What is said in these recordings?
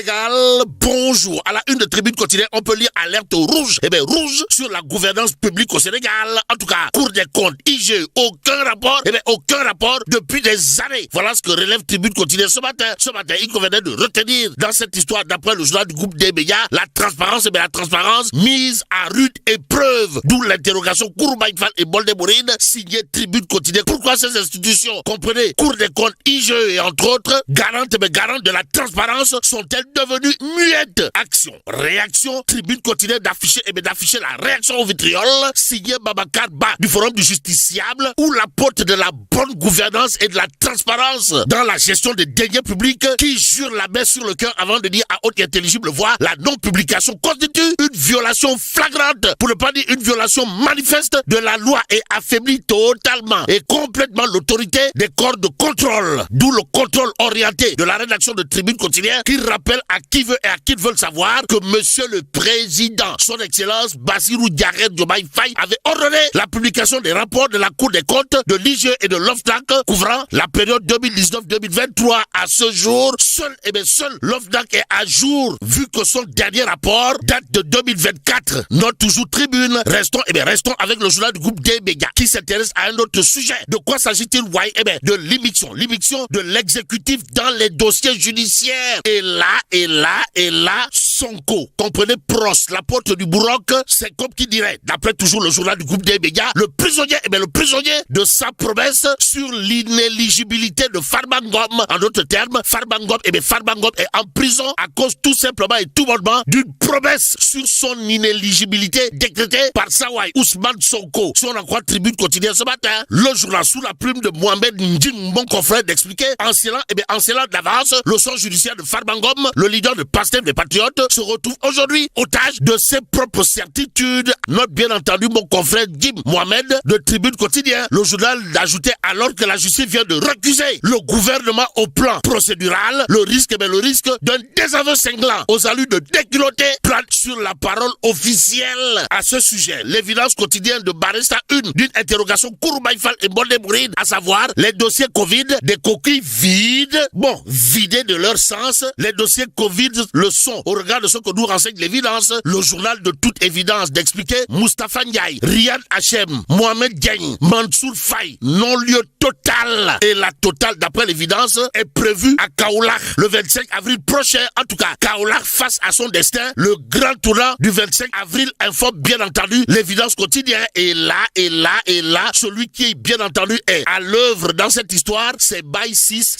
Sénégal, bonjour. À la une de Tribune Quotidienne, on peut lire alerte rouge. Rouge sur la gouvernance publique au Sénégal. En tout cas, Cour des comptes, IGE, aucun rapport. Aucun rapport depuis des années. Voilà ce que relève Tribune Quotidienne ce matin. Ce matin, il convenait de retenir dans cette histoire, d'après le journal du groupe des médias, la transparence, la transparence mise à rude épreuve. D'où l'interrogation Kouroubaï Fall et Bolde Mourine, signé Tribune Quotidienne. Pourquoi ces institutions, comprenez, Cour des comptes, IGE et entre autres, garantes de la transparence, sont-elles devenues muettes? Action, réaction, Tribune Quotidienne d'afficher la réaction au vitriol, signé Babacar Ba du Forum du Justiciable, où l'apôtre de la bonne gouvernance et de la transparence dans la gestion des deniers publics, qui jure la main sur le cœur avant de dire à haute et intelligible voix, la non-publication constitue une violation flagrante, pour ne pas dire une violation manifeste de la loi, et affaiblit totalement et complètement l'autorité des corps de contrôle. D'où le contrôle orienté de la rédaction de Tribune Quotidienne, qui rappelle à qui veut et à qui veut savoir que Monsieur le Président, son Excellence Bassirou Diomaye Diomaye Faye, avait ordonné la publication des rapports de la Cour des comptes, de l'IGE et de l'OFNAC couvrant la période 2019-2023. À ce jour, seul l'OFNAC est à jour, vu que son dernier rapport date de 2024. Note toujours Tribune. Restons avec le journal du groupe des médias, qui s'intéresse à un autre sujet. De quoi s'agit-il? De l'immixtion de l'exécutif dans les dossiers judiciaires. Et là, Sonko, comprenez, Prost, la porte du Bourroc, c'est comme qui dirait, d'après toujours le journal du groupe des médias, le prisonnier de sa promesse sur l'inéligibilité de Farba Ngom. En d'autres termes, Farba Ngom est en prison à cause tout simplement et tout bonnement d'une promesse sur son inéligibilité décrétée par Sawai Ousmane Sonko. Si on en croit Tribune Quotidienne ce matin, le journal sous la plume de Mohamed Ndjing, mon confrère, d'expliquer en scellant d'avance le sort judiciaire de Farba Ngom, le leader de Pastef des Patriotes, se retrouve aujourd'hui otage de ses propres certitudes. Note bien entendu mon confrère Jim Mohamed de Tribune Quotidienne. Le journal d'ajouter, alors que la justice vient de recuser le gouvernement au plan procédural, le risque d'un désaveu cinglant aux allures de déculoté plane sur la parole officielle. À ce sujet, l'évidence quotidienne de Barista 1 d'une interrogation Kouroubaï Fall et Bolde Mourine, à savoir les dossiers Covid, des coquilles vides, vidés de leur sens. Les dossiers Covid le sont au regard de ce que nous renseigne l'évidence. Le journal de toute évidence d'expliquer Moustapha Ndiaye, Riyad Hachem, Mohamed Diagne, Mansour Faye, non-lieu total. Et la totale, d'après l'évidence, est prévue à Kaolack le 25 avril prochain. En tout cas, Kaolack face à son destin. Le grand tournant du 25 avril informe bien entendu l'évidence quotidienne. Et là, celui qui, bien entendu, est à l'œuvre dans cette histoire, c'est Baye 6.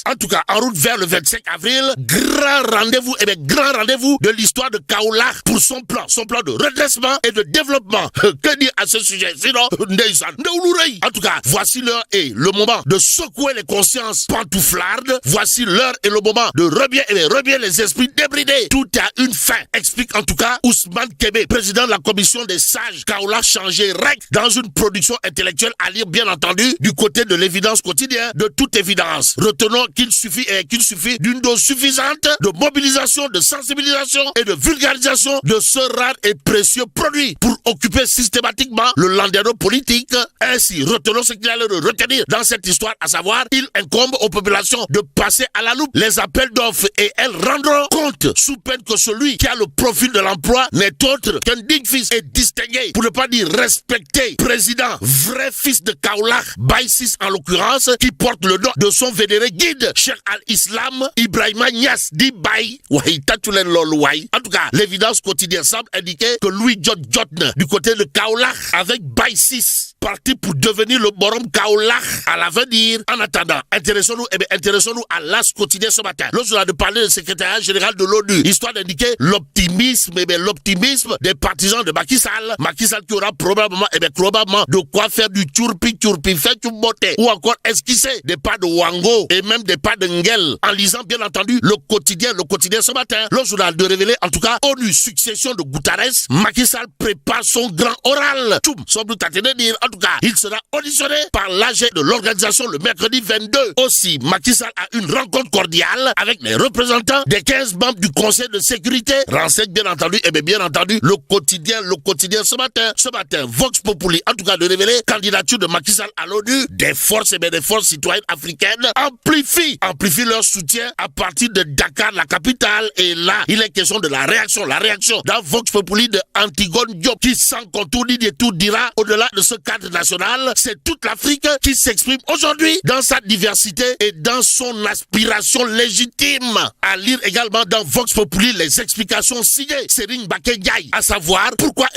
En tout cas, en route vers le 25 avril, grand rendez-vous de l'histoire de Kaolack pour son plan de redressement et de développement. Que dire à ce sujet? Sinon, en tout cas, voici l'heure et le moment de secouer les consciences pantouflardes. Voici l'heure et le moment de rebier les esprits débridés. Tout a une fin, explique en tout cas Ousmane Kébé, président de la commission des sages Kaolack changé REC, dans une production intellectuelle à lire bien entendu du côté de l'évidence quotidienne. De toute évidence, retenons qu'il suffit d'une dose suffisante de mobilisation, de sensibilisation et de vulgarisation de ce rare et précieux produit pour occuper systématiquement le landerneau politique. Ainsi, retenons ce qu'il y a de retenir dans cette histoire, à savoir, il incombe aux populations de passer à la loupe les appels d'offres et elles rendront compte sous peine que celui qui a le profil de l'emploi n'est autre qu'un digne fils et distingué, pour ne pas dire respecté, président, vrai fils de Kaolack, Baye 6 en l'occurrence, qui porte le nom de son vénéré guide, Cheikh Al-Islam Ibrahima Niass, dit Baye. En tout cas, l'évidence quotidienne semble indiquer que Louis Jotne, du côté de Kaolack, avec Baye 6, parti pour devenir le Borom Kaolack à l'avenir. En attendant, intéressons-nous à l'As quotidien ce matin. Le journal de parler du secrétariat général de l'ONU, histoire d'indiquer l'optimisme des partisans de Macky Sall. Macky Sall qui aura probablement de quoi faire du tchourpi, fait tchoumoté, ou encore esquisser des pas de Wango et même des pas de Ngel, en lisant bien entendu le quotidien ce matin. Le journal de révéler en tout cas ONU, succession de Guterres, Macky Sall prépare son grand oral. Tout semble tâter de dire. En tout cas, il sera auditionné par l'AG de l'organisation le mercredi 22. Aussi, Macky Sall a une rencontre cordiale avec les représentants des 15 membres du Conseil de sécurité. Renseigne bien entendu, le quotidien ce matin, Vox Populi, en tout cas de révéler candidature de Macky Sall à l'ONU, des forces citoyennes africaines amplifient leur soutien à partir de Dakar, la capitale. Et là, il est question de la réaction dans Vox Populi de Antigone Diop, qui sans contour ni détour dira, au-delà de ce cadre national, c'est toute l'Afrique qui s'exprime aujourd'hui dans sa diversité et dans son aspiration légitime. À lire également dans Vox Populi les explications signées Serigne Mbacké Ndiaye, à savoir pourquoi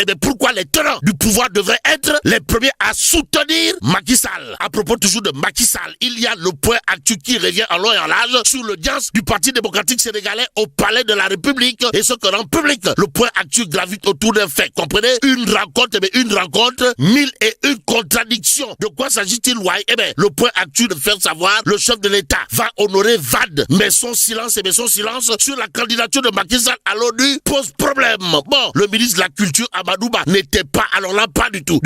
les tenants du pouvoir devraient être les premiers à soutenir Macky Sall. À propos toujours de Macky Sall, il y a le point actu qui revient en long et en large sur l'audience du Parti démocratique sénégalais au Palais de la République et ce que rend public. Le point actu gravite autour d'un fait. Comprenez? Une rencontre, 1001 contradictions. De quoi s'agit-il, ouais? Le point actu de faire savoir, le chef de l'État va honorer VAD, mais son silence sur la candidature de Macky Sall à l'ONU pose problème. Bon, le ministre de la Culture, Amadou Ba, n'était pas, alors là, pas du tout,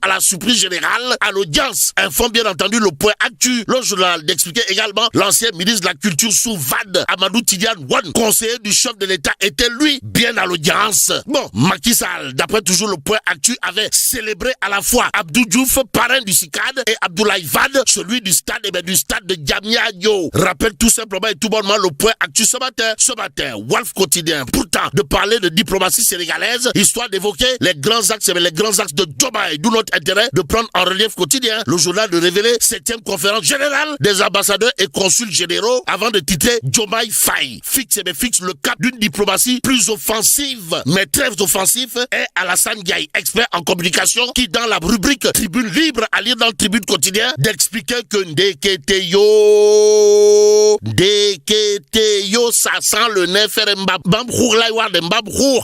à la surprise générale, à l'audience. Informe bien entendu le point actu. Le journal d'expliquer également l'ancien ministre de la Culture sous VAD, Amadou Tidiane Wane, conseiller du chef de l'État, était lui bien à l'audience. Bon, Macky Sall, d'après toujours le point actu, avait célébré à la fois Abdou Diouf, parrain du CICAD, et Abdoulaye Wade, celui du stade de Diamniadio. Rappelle tout simplement et tout bonnement le point actu ce matin, Wolf Quotidien, pourtant, de parler de diplomatie sénégalaise, histoire d'évoquer les grands axes de Diomaye, d'où notre intérêt de prendre en relief quotidien le journal de révéler 7e conférence générale des ambassadeurs et consuls généraux avant de titrer Diomaye faille. Fixe le cap d'une diplomatie plus offensive, mais très offensif, est Alassane Ndiaye, expert en communication, qui dans la rubrique Tribune Libre, à lire dans le Tribune Quotidien, d'expliquer que Ndeketeyo, ça sent le nez faire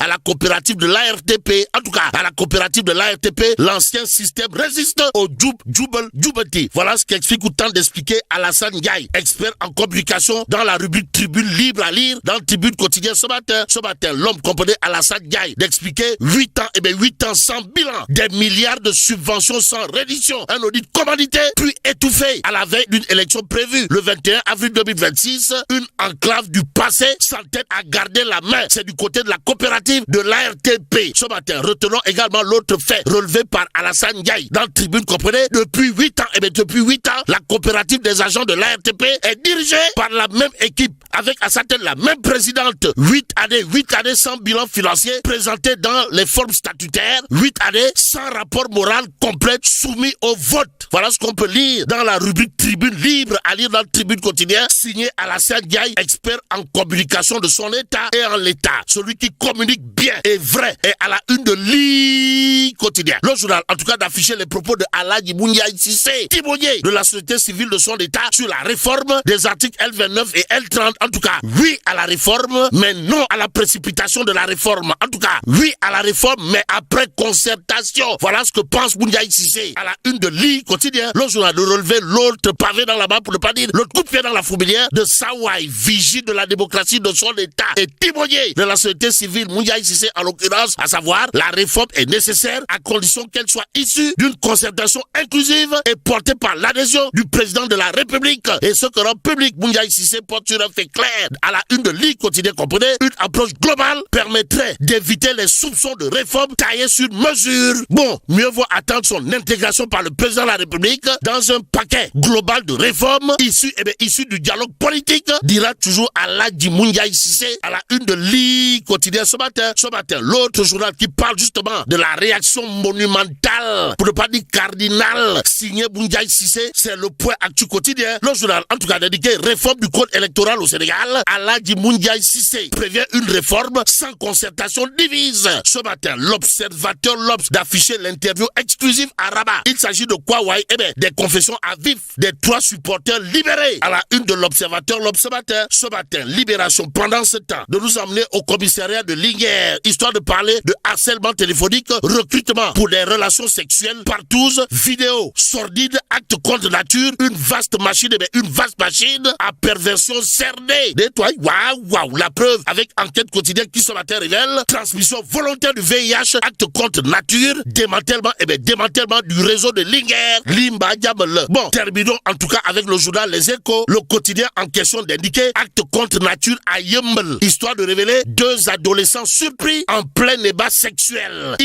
à la coopérative de l'ARTP. En tout cas, à la coopérative de l'ARTP, l'ancien système résiste au Djoubati. Voilà ce qu'explique autant d'expliquer Alassane Ndiaye, expert en communication dans la rubrique Tribune Libre à lire dans le Tribune Quotidien ce matin, l'homme comprenait Alassane Ndiaye d'expliquer 8 ans sans bilan, des milliards de subventions sans reddition, un audit commandité puis étouffé à la veille d'une élection prévue le 21 avril 2026, une enclave du passé s'entête à garder la main. C'est du côté de la coopérative de l'ARTP. Ce matin, retenons également l'autre fait relevé par Alassane Ndiaye dans le Tribune, comprenez, depuis 8 ans, la coopérative des agents de l'ARTP est dirigée par la même équipe, avec à sa tête la même présidente. 8 années sans bilan financier présenté dans les formes statutaires, 8 années sans rapport moral complet soumis au vote. Voilà ce qu'on peut lire dans la rubrique Tribune Libre, à lire dans le Tribune Quotidien, signé Alassane Ndiaye, expert en communication de son État et en l'État. Celui qui communique bien et vrai est à la une de l'I Quotidien. Le journal, en tout cas, d'afficher les propos de Aladji Mouniaï Cissé, timonier de la société civile de son État sur la réforme des articles L29 et L30. En tout cas, oui à la réforme, mais non à la précipitation de la réforme. En tout cas, oui à la réforme, mais après concertation. Voilà ce que pense Mouniaï Cissé à la une de l'I Quotidien. Le journal de relever l'autre pavé dans la main, pour ne pas dire l'autre coup de pied dans la fourmilière de Sawai, vigie de la démocratie de son État et timonier de la société civile Mouniaï Cissé en l'occurrence, à savoir la réforme est nécessaire à condition qu'elle soit issue d'une concertation inclusive et portée par l'adhésion du président de la République. Et ce que rend public Mouniaï Cissé porte sur un fait clair à la une de l'I Quotidien, comprenez, une approche globale permettrait d'éviter les soupçons de réforme taillés sur mesure. Bon, mieux vaut attendre son intégration par le président de la République dans un paquet global de réformes issu du dialogue politique, dira toujours Aladji Mouniaï Cissé à la une de l'I Quotidien ce matin, l'autre journal qui parle justement de la réaction monumentale, pour ne pas dire cardinale, signé Mouniaï Cissé, c'est le point actu quotidien. Le journal, en tout cas dédié réforme du code électoral au Sénégal, Aladji Mouniaï Cissé prévient une réforme sans concertation divise. Ce matin, l'observateur l'Obs d'afficher l'interview exclusive à Rabat. Il s'agit de quoi, ouais? Des confessions à vif des 3 supporters libérés. À la une de l'observateur l'Obs ce matin, Libération, pendant ce temps, de nous emmener au commissariat de Linguère, histoire de parler de harcèlement téléphonique, recrutement pour des relations sexuelles, partouze, vidéo, sordide, acte contre nature, une vaste machine à perversion cernée. Nettoie, waouh, la preuve avec enquête quotidienne qui ce matin révèle, transmission volontaire du VIH, acte contre nature, démantèlement du réseau de Linguère, Limba Diamele. Bon, terminons en tout cas avec le journal Les Échos, le quotidien en question d'indiquer acte contre nature à Yembel, histoire de révéler 2 adolescents surpris en plein débat sexuel.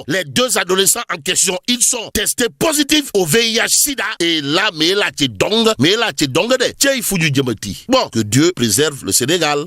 Les 2 adolescents en question, ils sont testés positifs au VIH-Sida. Et là, mais là, tu dong de. Tiens, il faut du diamati. Bon, que Dieu préserve le Sénégal.